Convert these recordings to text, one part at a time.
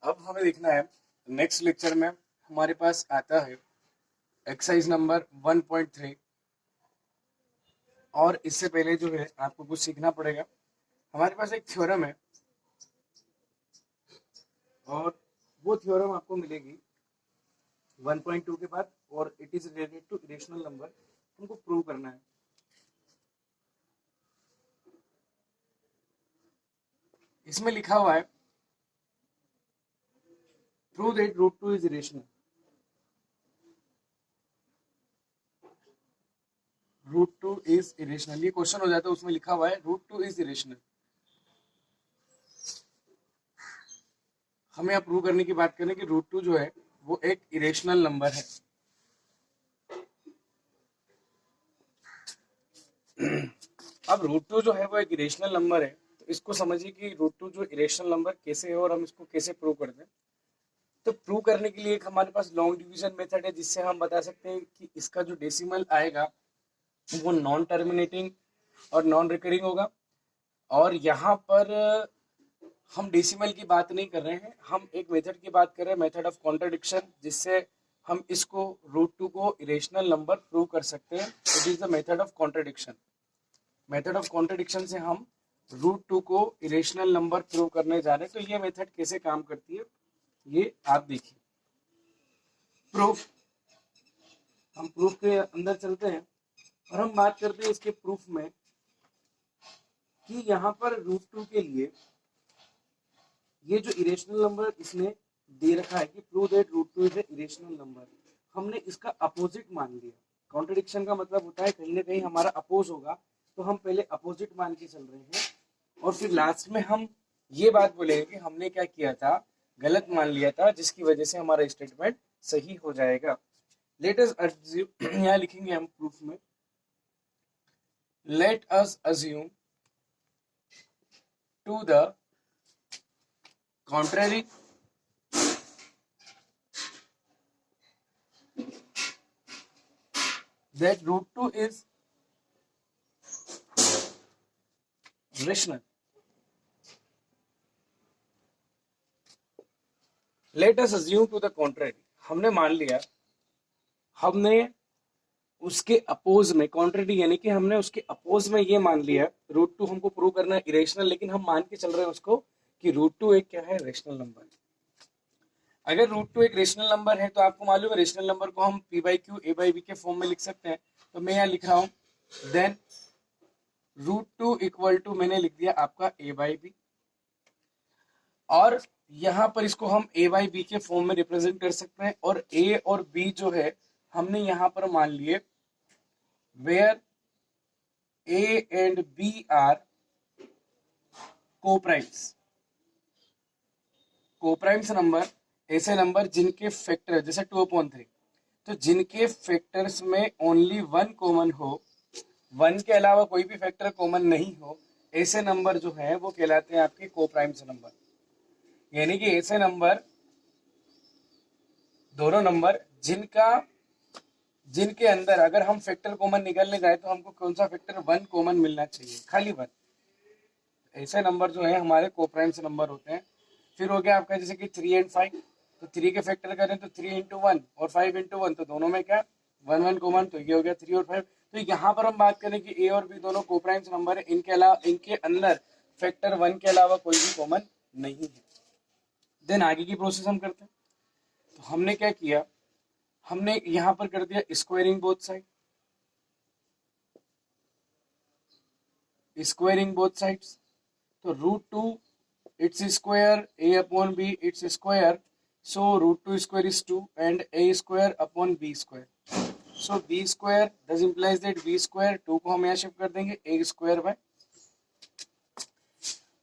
अब हमें देखना है नेक्स्ट लेक्चर में हमारे पास आता है एक्सरसाइज नंबर 1.3। और इससे पहले जो है आपको कुछ सीखना पड़ेगा। हमारे पास एक थ्योरम है और वो थ्योरम आपको मिलेगी 1.2 के बाद और it is related to irrational number. हमको प्रूव करना है। इसमें लिखा हुआ है prove that root 2 is irrational. Root 2 is irrational, ये क्वेश्चन हो जाता है, उसमें लिखा हुआ है रूट 2 इज इरेशनल। हमें अब प्रूव करने की बात करें कि रूट 2 जो है वो एक इरेशनल नंबर है। अब रूट 2 जो है वो एक इरेशनल नंबर है, तो इसको समझिए कि रूट 2 जो इरेशनल नंबर कैसे है और हम इसको कैसे प्रूव करते हैं। तो प्रूव करने के लिए एक हमारे पास लॉन्ग डिवीजन मेथड है, जिससे हम बता सकते हैं कि इसका जो डेसिमल आएगा वो नॉन टर्मिनेटिंग और नॉन रिकरिंग होगा। और यहाँ पर हम डेसिमल की बात नहीं कर रहे हैं, हम एक मेथड की बात कर रहे हैं, मेथड ऑफ कॉन्ट्रडिक्शन, जिससे हम इसको रूट 2 को इरेशनल नंबर प्रूव कर सकते हैं। It is the method of contradiction. Method of contradiction से हम रूट 2 को इरेशनल नंबर प्रूव करने जा रहे हैं। तो ये मेथड कैसे काम करती है ये आप देखिए। प्रूफ, हम प्रूफ के अंदर चलते हैं और हम बात करते हैं इसके प्रूफ में कि यहाँ पर रूट 2 के लिए ये जो इरेशनल नंबर इसने दे रखा है कि prove that root 2 is a irrational number, हमने इसका अपोजिट मान लिया। कॉन्ट्रडिक्शन का मतलब होता है कहीं ना कहीं हमारा अपोज होगा, तो हम पहले अपोजिट मान के चल रहे हैं और फिर लास्ट में हम ये बात बोलेंगे कि हमने क्या किया था, गलत मान लिया था, जिसकी वजह से हमारा स्टेटमेंट सही हो जाएगा। लेट अस अस्यूम, यहाँ लिखेंगे हम प्रूफ में, let us assume to the contrary that root 2 is rational. Let us assume to the contrary, हमने मान लिया, हमने उसके अपोज में, कॉन्ट्रेरी यानी कि हमने उसके अपोज में ये मान लिया रूट 2 हमको प्रूव करना है इरेशनल, लेकिन हम मान के चल रहे हैं उसको कि रूट 2 एक क्या है, रेशनल नंबर। अगर रूट 2 एक रेशनल नंबर है तो आपको मालूम है रेशनल नंबर को हम p by Q a by b के फॉर्म में लिख सकते हैं। तो मैं यहाँ लिख रहा हूँ देन रूट 2 इक्वल टू, मैंने लिख दिया आपका a बाई बी, और यहाँ पर इसको हम a बाई बी के फॉर्म में रिप्रेजेंट कर सकते हैं। और a और b जो है हमने यहाँ पर मान लिए where a and b are coprimes. Coprimes number ऐसे नंबर जिनके फैक्टर जैसे 2/3, तो जिनके फैक्टर्स में ओनली 1 कॉमन हो, 1 के अलावा कोई भी फैक्टर कॉमन नहीं हो, ऐसे नंबर जो है वो कहलाते हैं आपके कोप्राइम्स नंबर। यानी कि ऐसे नंबर, दोनों नंबर जिनके अंदर अगर हम फैक्टर कॉमन निकालने जाए तो हमको कौन सा फैक्टर, 1 कॉमन मिलना चाहिए, खाली 1। ऐसे नंबर जो है हमारे कोप्राइम्स नंबर होते हैं। फिर हो गया आपका जैसे कि 3 एंड 5, तो 3 के फैक्टर करें तो 3 इंटू 1 और 5 इंटू 1, तो दोनों में क्या 1 कॉमन, तो ये हो गया 3 और 5। तो यहाँ पर हम बात करें कि ए और बी दोनों कोप्राइम्स नंबर है, इनके अलावा इनके अंदर फैक्टर 1 के अलावा कोई भी कॉमन नहीं है। देन आगे की प्रोसेस हम करते हैं। तो हमने क्या किया, हमने यहाँ पर कर दिया squaring both side, squaring both sides. तो root 2 its square a upon b its square, so root 2 square is 2 and a square upon b square, so b square this implies that b square 2 को हम यहाँ shift कर देंगे a square bye.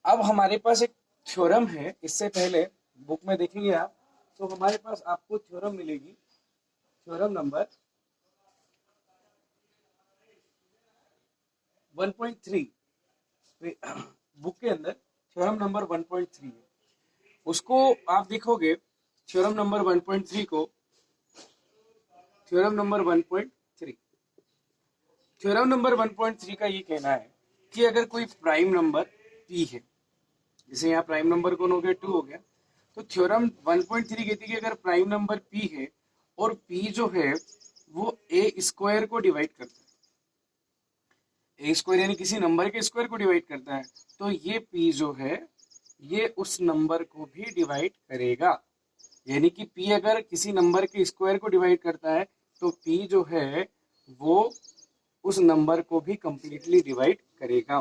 अब हमारे पास एक theorem है, इससे पहले बुक में देखेंगे आप, तो हमारे पास आपको थ्योरम मिलेगी, थ्योरम नंबर 1.3 बुक के अंदर थ्योरम नंबर 1.3 है। उसको आप देखोगे थ्योरम नंबर 1.3 को, थ्योरम नंबर 1.3, थ्योरम नंबर 1.3 का ये कहना है कि अगर कोई प्राइम नंबर p है, जैसे यहाँ प्राइम नंबर कौन हो गया, 2 हो गया, तो थ्योरम 1.3 कहती है कि अगर प्राइम नंबर p है और p जो है वो ए स्क्वायर को डिवाइड करता है, ए स्क्वायर यानी किसी नंबर के स्क्वायर को डिवाइड करता है, तो ये p जो है ये उस नंबर को भी डिवाइड करेगा। यानी कि p अगर किसी नंबर के स्क्वायर को डिवाइड करता है तो p जो है वो उस नंबर को भी कंप्लीटली डिवाइड करेगा।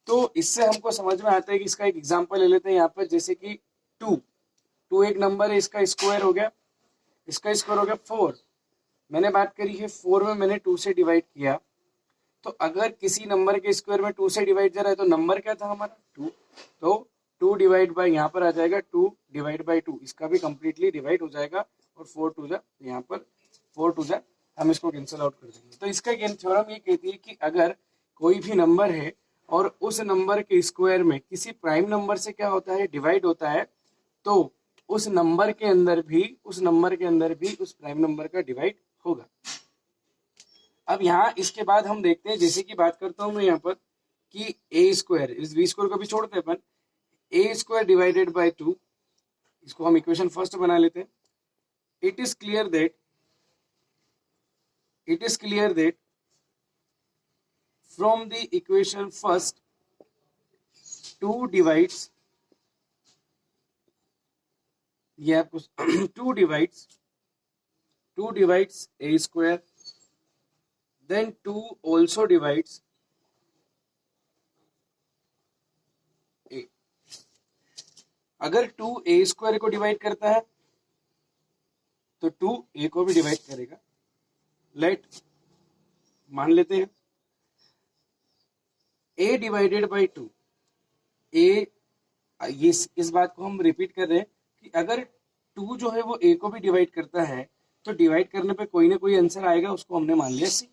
तो इससे हमको समझ में आता है कि इसका एक एग्जांपल ले लेते हैं यहाँ पर, जैसे कि 2 एक नंबर है, इसका स्क्वायर हो गया, इसका स्क्वायर हो गया 4। मैंने बात करी है 4 में मैंने 2 से डिवाइड किया, तो अगर किसी नंबर के स्क्वायर में 2 से डिवाइड जा रहा है तो नंबर क्या था हमारा 2, तो 2 डिवाइड बाई यहाँ पर आ जाएगा 2 डिवाइड बाई 2, इसका भी कंप्लीटली डिवाइड हो जाएगा और 4 टू जा यहाँ पर 4 टू जा हम इसको कैंसिल आउट कर देंगे। तो इसका थ्योरम ये कहती है कि अगर कोई भी नंबर है और उस नंबर के स्क्वायर में किसी प्राइम नंबर से क्या होता है डिवाइड होता है, तो उस नंबर के अंदर भी उस प्राइम नंबर का डिवाइड होगा। अब यहाँ इसके बाद हम देखते हैं, जैसे कि बात करता हूं मैं यहाँ पर कि ए स्क्वायर, इस बी स्क्वायर को भी छोड़ते हैं अपन, ए स्क्वायर डिवाइडेड बाय 2, इसको हम इक्वेशन फर्स्ट बना लेते हैं। It is clear that from the equation first 2 divides, ये आपको 2 divides A square, then 2 also divides a। अगर 2 a स्क्वायर को डिवाइड करता है तो 2 a को भी डिवाइड करेगा। लेट मान लेते हैं a डिवाइडेड बाई 2, a, इस बात को हम रिपीट कर रहे हैं कि अगर 2 जो है वो a को भी डिवाइड करता है तो डिवाइड करने पे कोई ना कोई आंसर आएगा, उसको हमने मान लिया c,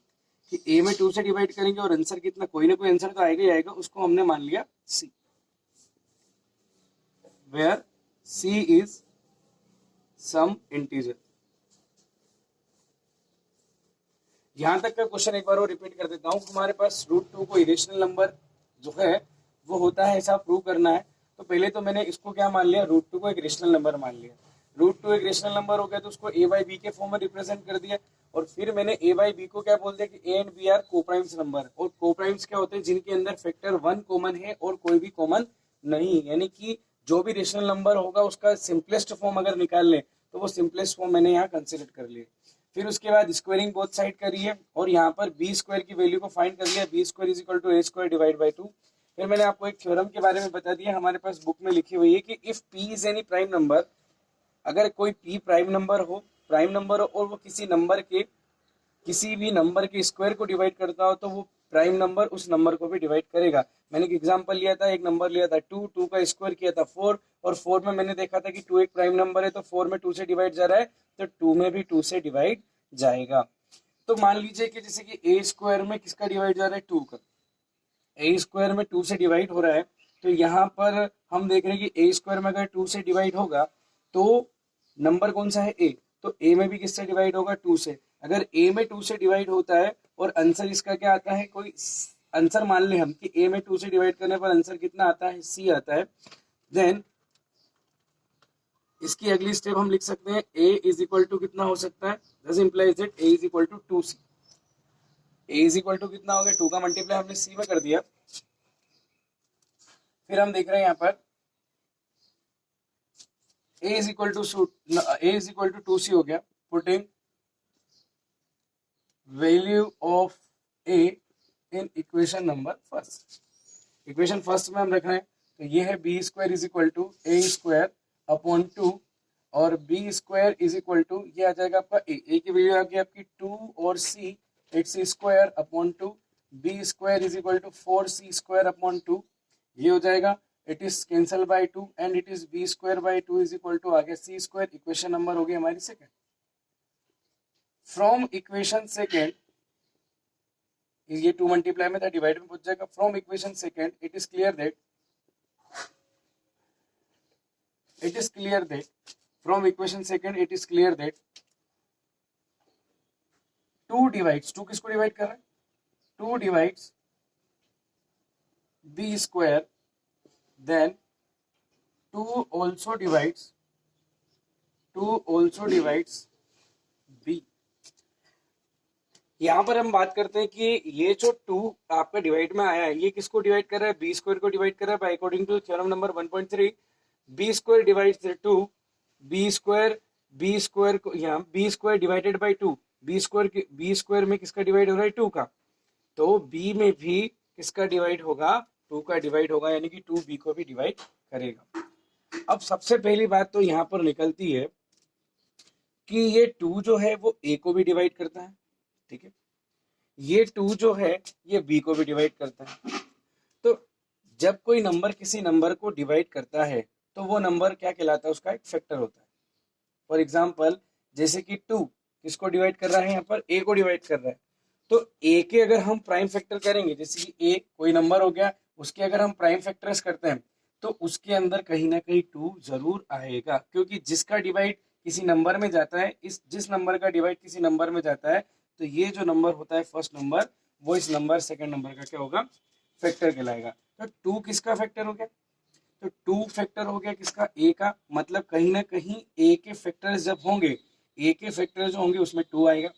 कि a में 2 से डिवाइड करेंगे और आंसर कितना, कोई ना कोई आंसर तो आएगा ही आएगा, उसको हमने मान लिया c, where c is some integer. यहां तक का क्वेश्चन एक बार और रिपीट कर देता हूं। हमारे पास √2 को इरेशनल नंबर जो है वो होता है, ऐसा प्रूव करना है। तो पहले तो मैंने इसको क्या मान लिया, √2 को एक रेशनल नंबर मान लिया। √2 एक रेशनल नंबर हो गया तो उसको a बाई बी के फॉर्म में रिप्रेजेंट कर दिया, और फिर मैंने a बाई बी को क्या बोल दिया कि a and b are coprimes number, और कोप्राइम्स क्या होते हैं, जिनके अंदर फैक्टर 1 कॉमन है और कोई भी कॉमन नहीं, यानी कि जो भी रेशनल नंबर होगा उसका सिंपलेस्ट फॉर्म अगर निकाल ले तो वो सिंपलेस्ट फॉर्म मैंने यहाँ कंसिडर कर लिया। फिर उसके बाद स्क्वायरिंग बोथ साइड करी है और यहाँ पर बी स्क्वायर की वैल्यू को फाइंड कर लिया, b square is equal to a square divide by 2। फिर मैंने आपको एक थ्योरम के बारे में बता दिया, हमारे पास बुक में लिखी हुई है कि if p is any prime number, अगर कोई p प्राइम नंबर हो और वो किसी भी नंबर के स्क्वायर को डिवाइड करता हो तो वो प्राइम नंबर उस नंबर को भी डिवाइड करेगा। मैंने एक एग्जांपल लिया था, एक नंबर लिया था 2 का स्क्वायर किया था 4, और 4 में मैंने देखा था कि 2 एक प्राइम नंबर है तो 4 में 2 से डिवाइड जा रहा है तो 2 में भी 2 से डिवाइड जाएगा। तो मान लीजिए कि जैसे कि ए स्क्वायर में किसका डिवाइड जा रहा है 2 का, ए स्क्वायर में 2 से डिवाइड हो रहा है, तो यहाँ पर हम देख रहे हैं कि ए स्क्वायर में अगर 2 से डिवाइड होगा तो नंबर कौन सा है ए, तो ए में भी किससे डिवाइड होगा 2 से। अगर ए में 2 से डिवाइड होता है और आंसर इसका क्या आता है, कोई आंसर मान ले हम कि ए में 2 से डिवाइड करने पर आंसर कितना आता है, सी आता है, देन इसकी अगली स्टेप हम लिख सकते हैं a इज इक्वल टू कितना हो सकता है, this implies that a is equal to 2c। a is equal to कितना हो गया, 2 का मल्टीप्लाई हमने c में कर दिया। फिर हम देख रहे हैं यहाँ पर a is equal to 2c हो गया, putting value of a in equation number first. Equation first में हम रख रहे हैं तो ये है b square is equal to a square upon 2, और b square is equal to ये आ जाएगा आपका ए की वैल्यू आ गई आपकी 2 और c it's square upon 2, b square is equal to 4c square upon 2, ये हो जाएगा it is cancel by 2 and it is b square by 2 is equal to आ गया सी स्क्वायर। इक्वेशन नंबर हो गई हमारी सेकंड। फ्रॉम इक्वेशन सेकंड, ये 2 multiply में था, डिवाइड में पहुंच जाएगा। From equation second it is clear that from equation second it is clear that 2 divides, 2 किसको डिवाइड कर रहा है, 2 divides b square, then 2 also divides b। यहाँ पर हम बात करते हैं कि ये जो 2 आपका डिवाइड में आया है ये किसको डिवाइड कर रहा है, बी स्क्वायर को डिवाइड कर रहा है। By according to theorem number 1.3 b square divides 2, b square को यहाँ b square divided by 2, b square में किसका डिवाइड हो रहा है 2 का, तो बी में भी किसका डिवाइड होगा 2 का डिवाइड होगा, यानी कि 2 बी को भी डिवाइड करेगा। अब सबसे पहली बात तो यहाँ पर निकलती है कि ये 2 जो है वो ए को भी डिवाइड करता है, ठीक है, ये 2 जो है ये बी को भी डिवाइड करता है। तो जब कोई नंबर किसी नंबर को डिवाइड करता है तो वो नंबर क्या कहलाता है, उसका एक फैक्टर होता है। फॉर एग्जाम्पल जैसे कि 2 किसको डिवाइड कर रहा है, यहाँ पर ए को डिवाइड कर रहा है, तो ए के अगर हम प्राइम फैक्टर करेंगे, जैसे कि ए कोई नंबर हो गया, उसके अगर हम प्राइम फैक्टर्स करते हैं तो उसके अंदर कहीं ना कहीं 2 जरूर आएगा, क्योंकि जिसका डिवाइड किसी नंबर में जाता है, इस जिस नंबर का डिवाइड किसी नंबर में जाता है, तो ये जो नंबर होता है फर्स्ट नंबर, वो इस नंबर सेकंड नंबर का क्या होगा, फैक्टर कहलाएगा। तो 2 किसका फैक्टर हो गया, तो 2 फैक्टर हो गया किसका, ए का, मतलब कहीं ना कहीं ए के फैक्टर्स जब होंगे, ए के फैक्टर जो होंगे उसमें 2 आएगा।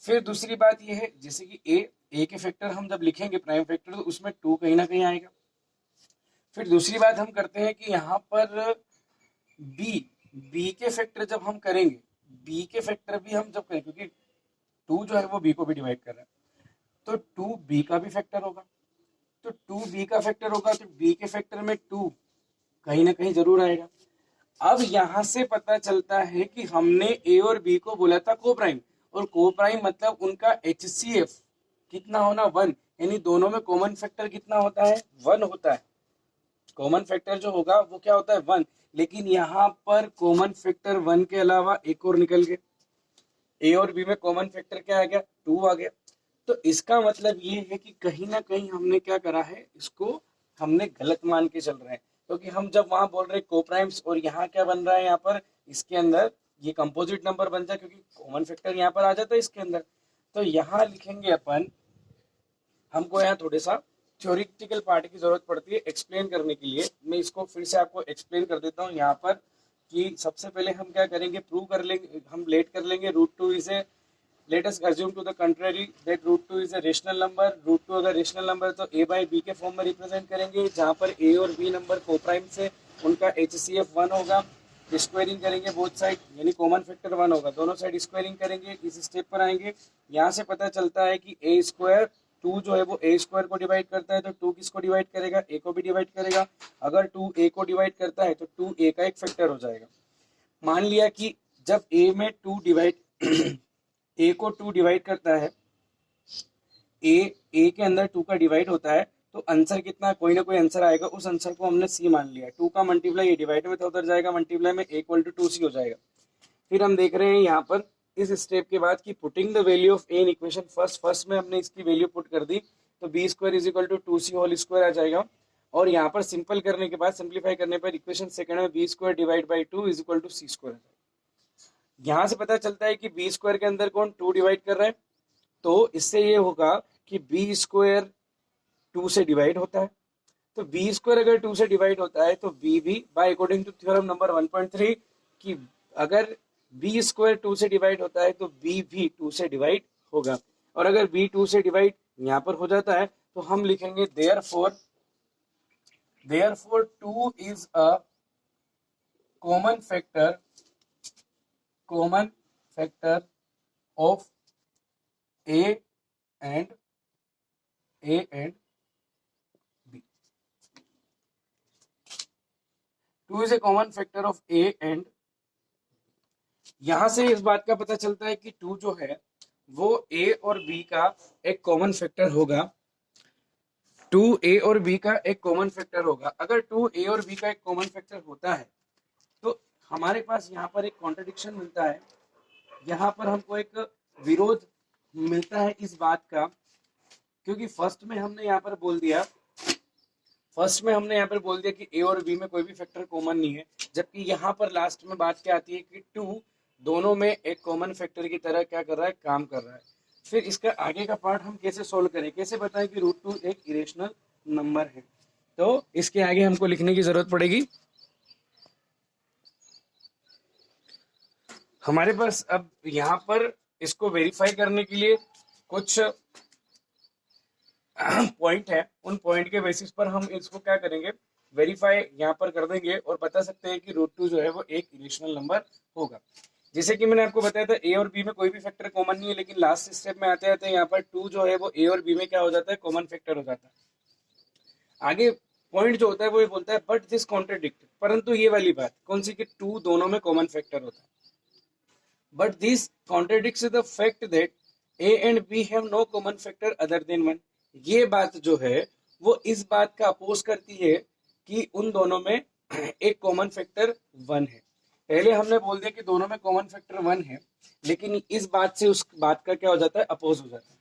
फिर दूसरी बात ये है जैसे कि ए के फैक्टर हम जब लिखेंगे प्राइम फैक्टर तो उसमें 2 कहीं ना कहीं आएगा। फिर दूसरी बात हम करते हैं कि यहाँ पर बी के फैक्टर जब हम करेंगे, बी के फैक्टर भी हम जब करें, क्योंकि 2 जो है वो बी को भी डिवाइड कर रहा है, तो 2 बी का भी फैक्टर होगा, तो 2 बी का फैक्टर होगा, तो बी के फैक्टर में 2 कहीं ना कहीं जरूर आएगा। अब यहां से पता चलता है कि हमने ए और बी को बोला था को प्राइम, और को प्राइम मतलब उनका HCF कितना होना 1, यानी दोनों में कॉमन फैक्टर कितना होता है 1 होता है। कॉमन फैक्टर जो होगा वो क्या होता है 1, लेकिन यहाँ पर कॉमन फैक्टर 1 के अलावा एक और निकल गया, ए और बी में कॉमन फैक्टर क्या आ गया 2 आ गया। तो इसका मतलब ये है कि कहीं ना कहीं हमने क्या करा है, इसको हमने गलत मान के चल रहे हैं, क्योंकि हम जब वहां बोल रहे हैं कोप्राइम्स और यहाँ क्या बन रहा है, यहाँ पर इसके अंदर ये कंपोजिट नंबर बन जाए, क्योंकि कॉमन फैक्टर यहाँ पर आ जाता है इसके अंदर। तो यहाँ लिखेंगे अपन, हमको यहाँ थोड़े सा थ्योरेटिकल पार्ट की जरूरत पड़ती है एक्सप्लेन करने के लिए। मैं इसको फिर से आपको एक्सप्लेन कर देता हूँ यहाँ पर कि सबसे पहले हम क्या करेंगे, प्रूव कर लेंगे, हम लेट कर लेंगे √2 is A, let us assume to the contrary that √2 is a rational number। √2 अगर रेशनल नंबर तो a by b के फॉर्म में रिप्रेजेंट करेंगे, जहाँ पर a और b नंबर कोप्राइम से उनका HCF 1 होगा। स्क्वायरिंग करेंगे बोथ साइड, यानी कॉमन फैक्टर 1 होगा, दोनों साइड स्क्वायरिंग करेंगे। इस स्टेप पर आएंगे, यहाँ से पता चलता है कि a स्क्वायर 2 जो है वो a स्क्वायर को डिवाइड करता है, तो 2 किसको डिवाइड करेगा, a को भी डिवाइड करेगा। अगर 2 a को डिवाइड करता है तो 2 a का एक फैक्टर हो जाएगा। मान लिया कि जब a में 2 डिवाइड ए को 2 डिवाइड करता है, ए के अंदर 2 का डिवाइड होता है, तो आंसर कितना, कोई ना कोई आंसर आएगा, उस आंसर को हमने सी मान लिया। 2 का मल्टीप्लाई ये डिवाइड में था उधर जाएगा, मल्टीप्लाई में a = 2c हो जाएगा। फिर हम देख रहे हैं यहाँ पर इस स्टेप के बाद कि putting the value of A in equation first में हमने इसकी वैल्यू पुट कर दी, तो b² = 2c होल स्क्वायर आ जाएगा। और यहाँ पर सिंपल करने के बाद, सिंप्लीफाई करने पर इक्वेशन सेकंड में b² डिवाइड बाई 2 = c²। यहाँ से पता चलता है कि b² के अंदर कौन 2 डिवाइड कर रहा है, तो इससे ये होगा कि b² 2 से डिवाइड होता है, तो b² अगर 2 से डिवाइड होता है तो b भी by according to theorem number 1.3 कि अगर b² 2 से डिवाइड होता है तो b भी 2 से डिवाइड होगा। और अगर b 2 से डिवाइड यहाँ पर हो जाता है तो हम लिखेंगे therefore 2 is a common factor of A and B। 2 is a common factor of A and, यहां से इस बात का पता चलता है कि 2 जो है वो A और B का एक कॉमन फैक्टर होगा। 2A और B का एक कॉमन फैक्टर होगा। अगर 2A और B का एक कॉमन फैक्टर होता है तो हमारे पास यहाँ पर एक कॉन्ट्रडिक्शन मिलता है, यहाँ पर हमको एक विरोध मिलता है इस बात का, क्योंकि फर्स्ट में हमने यहाँ पर बोल दिया कि ए और बी में कोई भी फैक्टर कॉमन नहीं है, जबकि यहाँ पर लास्ट में बात क्या आती है कि 2 दोनों में एक कॉमन फैक्टर की तरह क्या कर रहा है, काम कर रहा है। फिर इसका आगे का पार्ट हम कैसे सोल्व करें, कैसे बताएं कि √2 एक इरेशनल नंबर है, तो इसके आगे हमको लिखने की जरूरत पड़ेगी हमारे पास अब यहाँ पर इसको वेरीफाई करने के लिए कुछ पॉइंट है, उन पॉइंट के बेसिस पर हम इसको क्या करेंगे, वेरीफाई यहाँ पर कर देंगे और बता सकते हैं कि रूट टू जो है वो एक इरेशनल नंबर होगा। जैसे कि मैंने आपको बताया था ए और बी में कोई भी फैक्टर कॉमन नहीं है, लेकिन लास्ट स्टेप में आते आते यहाँ पर टू जो है वो ए और बी में क्या हो जाता है, कॉमन फैक्टर हो जाता है। आगे पॉइंट जो होता है वो ये बोलता है बट दिस कॉन्ट्रडिक्ट, परंतु ये वाली बात कौन सी कि टू दोनों में कॉमन फैक्टर होता है, but this contradicts the fact that a and b have no common factor other than one. ये बात जो है वो इस बात का अपोज करती है कि उन दोनों में एक कॉमन फैक्टर वन है। पहले हमने बोल दिया कि दोनों में कॉमन फैक्टर वन है, लेकिन इस बात से उस बात का क्या हो जाता है, अपोज हो जाता है।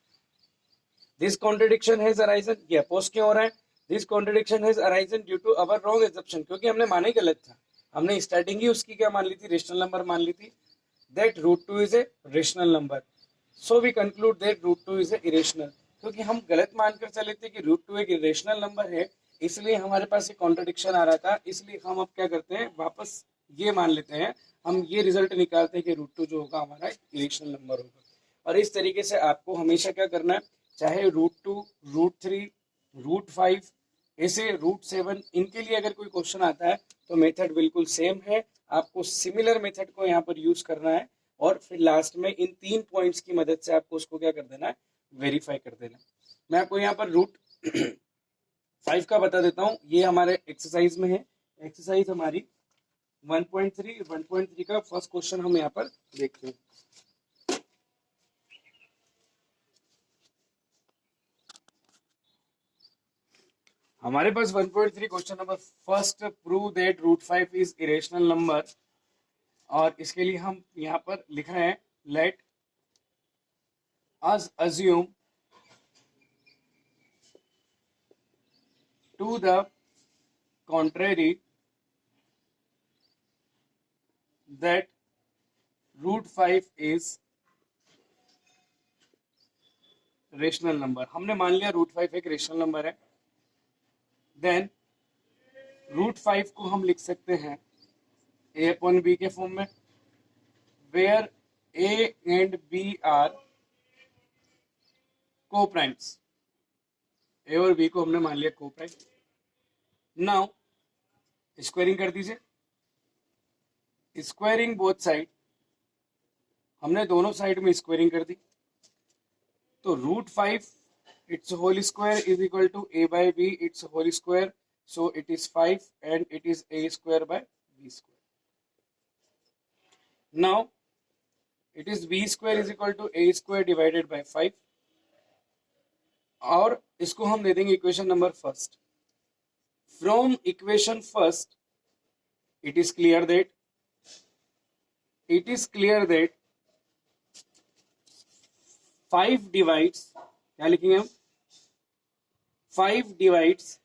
दिस कॉन्ट्रडिक्शन हैज अराइजन, ये अपोज क्यों हो रहा है, this contradiction has arisen due to our wrong assumption, क्योंकि हमने माना ही गलत था। हमने स्टार्टिंग ही उसकी क्या मान ली थी, रेशनल नंबर मान ली थी, that root two is a rational number, so we conclude that root two is a irrational. क्योंकि हम गलत मानकर चले थे कि रूट टू एक इरेशनल नंबर है, इसलिए हमारे पास एक कॉन्ट्रडिक्शन आ रहा था, इसलिए हम अब क्या करते हैं, वापस ये मान लेते हैं, हम ये रिजल्ट निकालते हैं कि रूट टू जो होगा हमारा इरेशनल नंबर होगा। और इस तरीके से आपको हमेशा क्या करना है, चाहे root two, root three, root five, ऐसे रूट सेवन, इनके लिए अगर कोई क्वेश्चन आता है तो मेथड बिल्कुल सेम है, आपको सिमिलर मेथड को यहाँ पर यूज करना है और फिर लास्ट में इन 3 पॉइंट्स की मदद से आपको उसको क्या कर देना है, वेरीफाई कर देना। मैं आपको यहाँ पर रूट 5 का बता देता हूँ, ये हमारे एक्सरसाइज में है, एक्सरसाइज हमारी 1.3 का फर्स्ट क्वेश्चन हम यहाँ पर देखते हैं। हमारे पास 1.3 question number first, prove that root 5 is irrational number, और इसके लिए हम यहाँ पर लिख रहे हैं let us assume to the contrary that root 5 is rational number. हमने मान लिया रूट 5 एक रेशनल नंबर है, देन रूट 5 को हम लिख सकते हैं ए अपॉन बी के फॉर्म में, where a and b are coprimes. A और बी को हमने मान लिया को प्राइम। नाउ स्क्वायरिंग कर दीजिए, स्क्वायरिंग बोथ साइड, हमने दोनों साइड में स्क्वायरिंग कर दी, तो root 5 it's whole square is equal to a by b it's whole square, so it is 5 and it is a square by b square. Now it is b square is equal to a square divided by 5, और इसको हम दे देंगे equation number first. From equation first it is clear that 5 divides, क्या लिखेंगे हम, 5 divides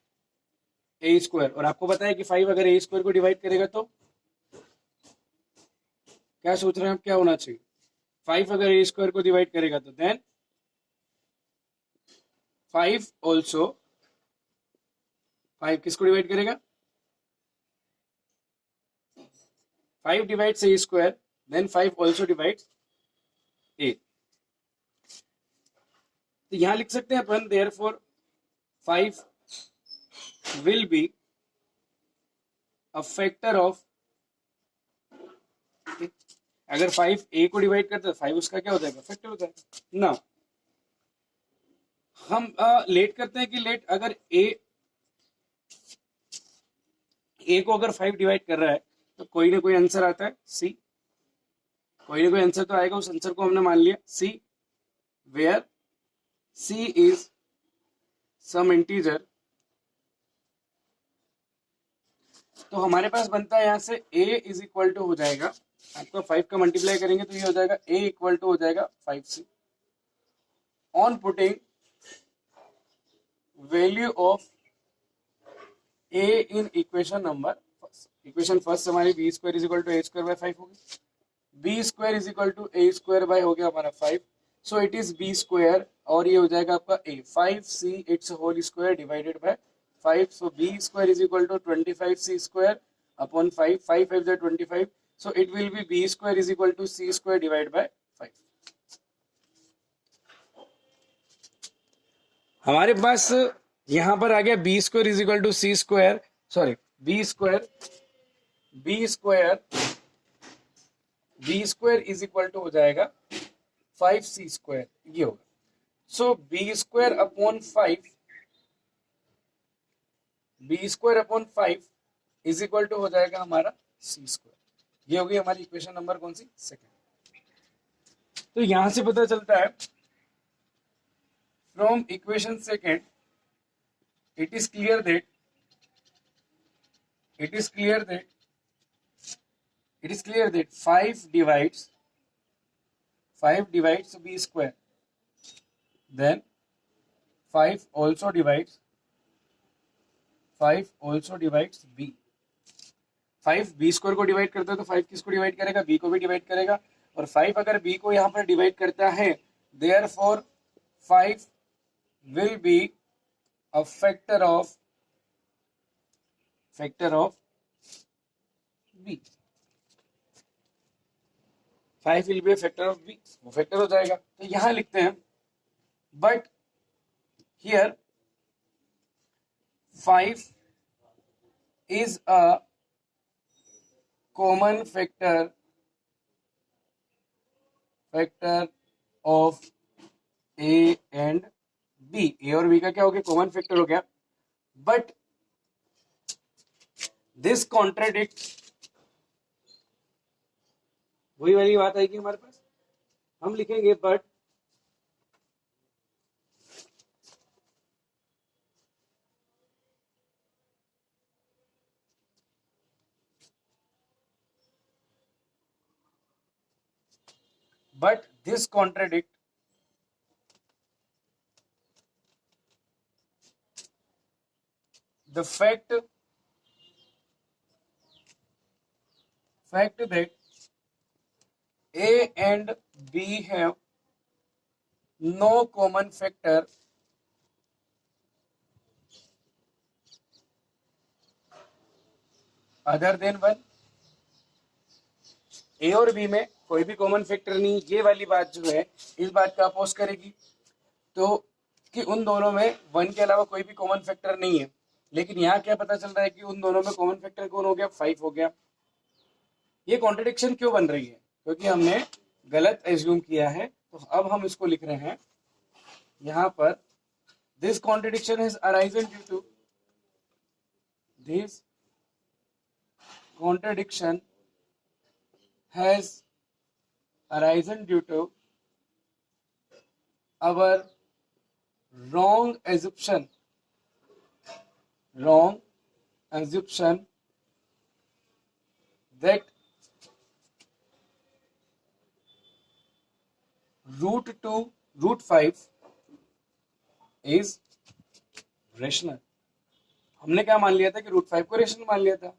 a square, और आपको पता है कि 5 अगर a स्क्वायर को डिवाइड करेगा तो क्या सोच रहे हैं आप, क्या होना चाहिए, 5 अगर a स्क्वायर को डिवाइड करेगा तो देन 5 ऑल्सो, 5 किसको डिवाइड करेगा, 5 divides a square, then 5 also divides a। तो यहां लिख सकते हैं अपन therefore 5 will be a factor of, अगर 5 a को डिवाइड करते हैं 5 उसका क्या हो जाएगा, फैक्टर हो जाएगा। नाउ हम लेट करते हैं कि लेट अगर a को अगर 5 डिवाइड कर रहा है तो कोई ना कोई आंसर आता है सी, कोई ना कोई आंसर तो आएगा, उस आंसर को हमने मान लिया c, where c is some integer. तो हमारे पास बनता है यहां से a इज इक्वल टू हो जाएगा, आपका 5 का मल्टीप्लाई करेंगे तो ये हो जाएगा a इक्वल टू हो जाएगा 5c। On putting value of a in equation number first, equation first हमारी b square is equal to a square by 5 होगी, b square is equal to a square by हो गया हमारा 5, so it is b square, और ये हो जाएगा आपका a 5c it's whole square divided by 5, so b square is equal to 25c square upon 5, 5 5 25, So it will be b square is equal to c square divided by 5. हमारे पास यहां पर आ गया b square is equal to c square, sorry b square is equal to हो जाएगा 5c square, ये होगा. So b square upon 5 is equal to हो जाएगा हमारा c स्क्वायर. ये होगी हमारी इक्वेशन नंबर कौन सी, सेकेंड. तो यहां से पता चलता है from equation second it is clear that 5 divides b square, then 5 also divides b. 5 b square को डिवाइड करता है तो 5 किसको डिवाइड करेगा, b को भी डिवाइड करेगा. और 5 अगर b को यहाँ पर डिवाइड करता है, therefore 5 will be a factor of b. 5 will be a factor of b, वो फैक्टर हो जाएगा. तो यहां लिखते हैं but here 5 is a common factor of a and b. a और b का क्या हो गया, कॉमन फैक्टर हो गया. बट दिस कॉन्ट्राडिक्ट, वही वाली बात आएगी हमारे पास, हम लिखेंगे but this contradict the fact that a and b have no common factor other than 1. ए और बी में कोई भी कॉमन फैक्टर नहीं, ये वाली बात जो है इस बात का अपोज करेगी. तो कि उन दोनों में 1 के अलावा कोई भी कॉमन फैक्टर नहीं है. लेकिन यहाँ क्या पता चल रहा है कि उन दोनों में कॉमन फैक्टर कौन हो गया, 5 हो गया. ये कॉन्ट्रडिक्शन क्यों बन रही है, क्योंकि हमने गलत एज्यूम किया है. तो अब हम इसको लिख रहे हैं यहाँ पर, this contradiction has arisen due to this contradiction has arisen due to our wrong assumption that root 5 is rational. हमने क्या मान लिया था कि रूट 5 को रेशनल मान लिया था.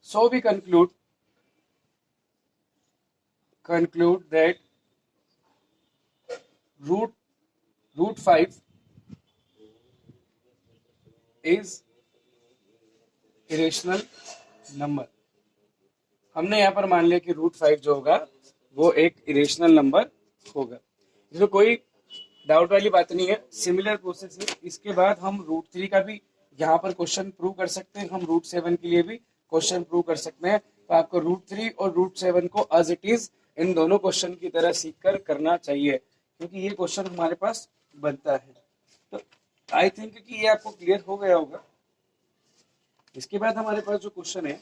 So we conclude that root 5 is irrational number. हमने यहाँ पर मान लिया कि रूट 5 जो होगा वो एक इरेशनल नंबर होगा. इसमें कोई डाउट वाली बात नहीं है, सिमिलर प्रोसेस है. इसके बाद हम रूट 3 का भी यहाँ पर क्वेश्चन प्रूव कर सकते हैं, हम रूट 7 के लिए भी क्वेश्चन प्रूव कर सकते हैं. तो आपको रूट 3 और रूट 7 को एज इट इज इन दोनों क्वेश्चन की तरह सीखकर करना चाहिए, क्योंकि ये क्वेश्चन हमारे पास बनता है. तो आई थिंक कि ये आपको क्लियर हो गया होगा. इसके बाद हमारे पास जो क्वेश्चन है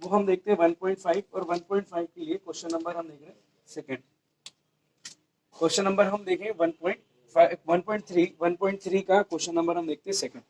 वो हम देखते हैं 1.5 और 1.5 के लिए क्वेश्चन नंबर हम देख रहे हैं सेकेंड. क्वेश्चन नंबर हम देखें 1.3 का क्वेश्चन नंबर हम देखते हैं सेकेंड.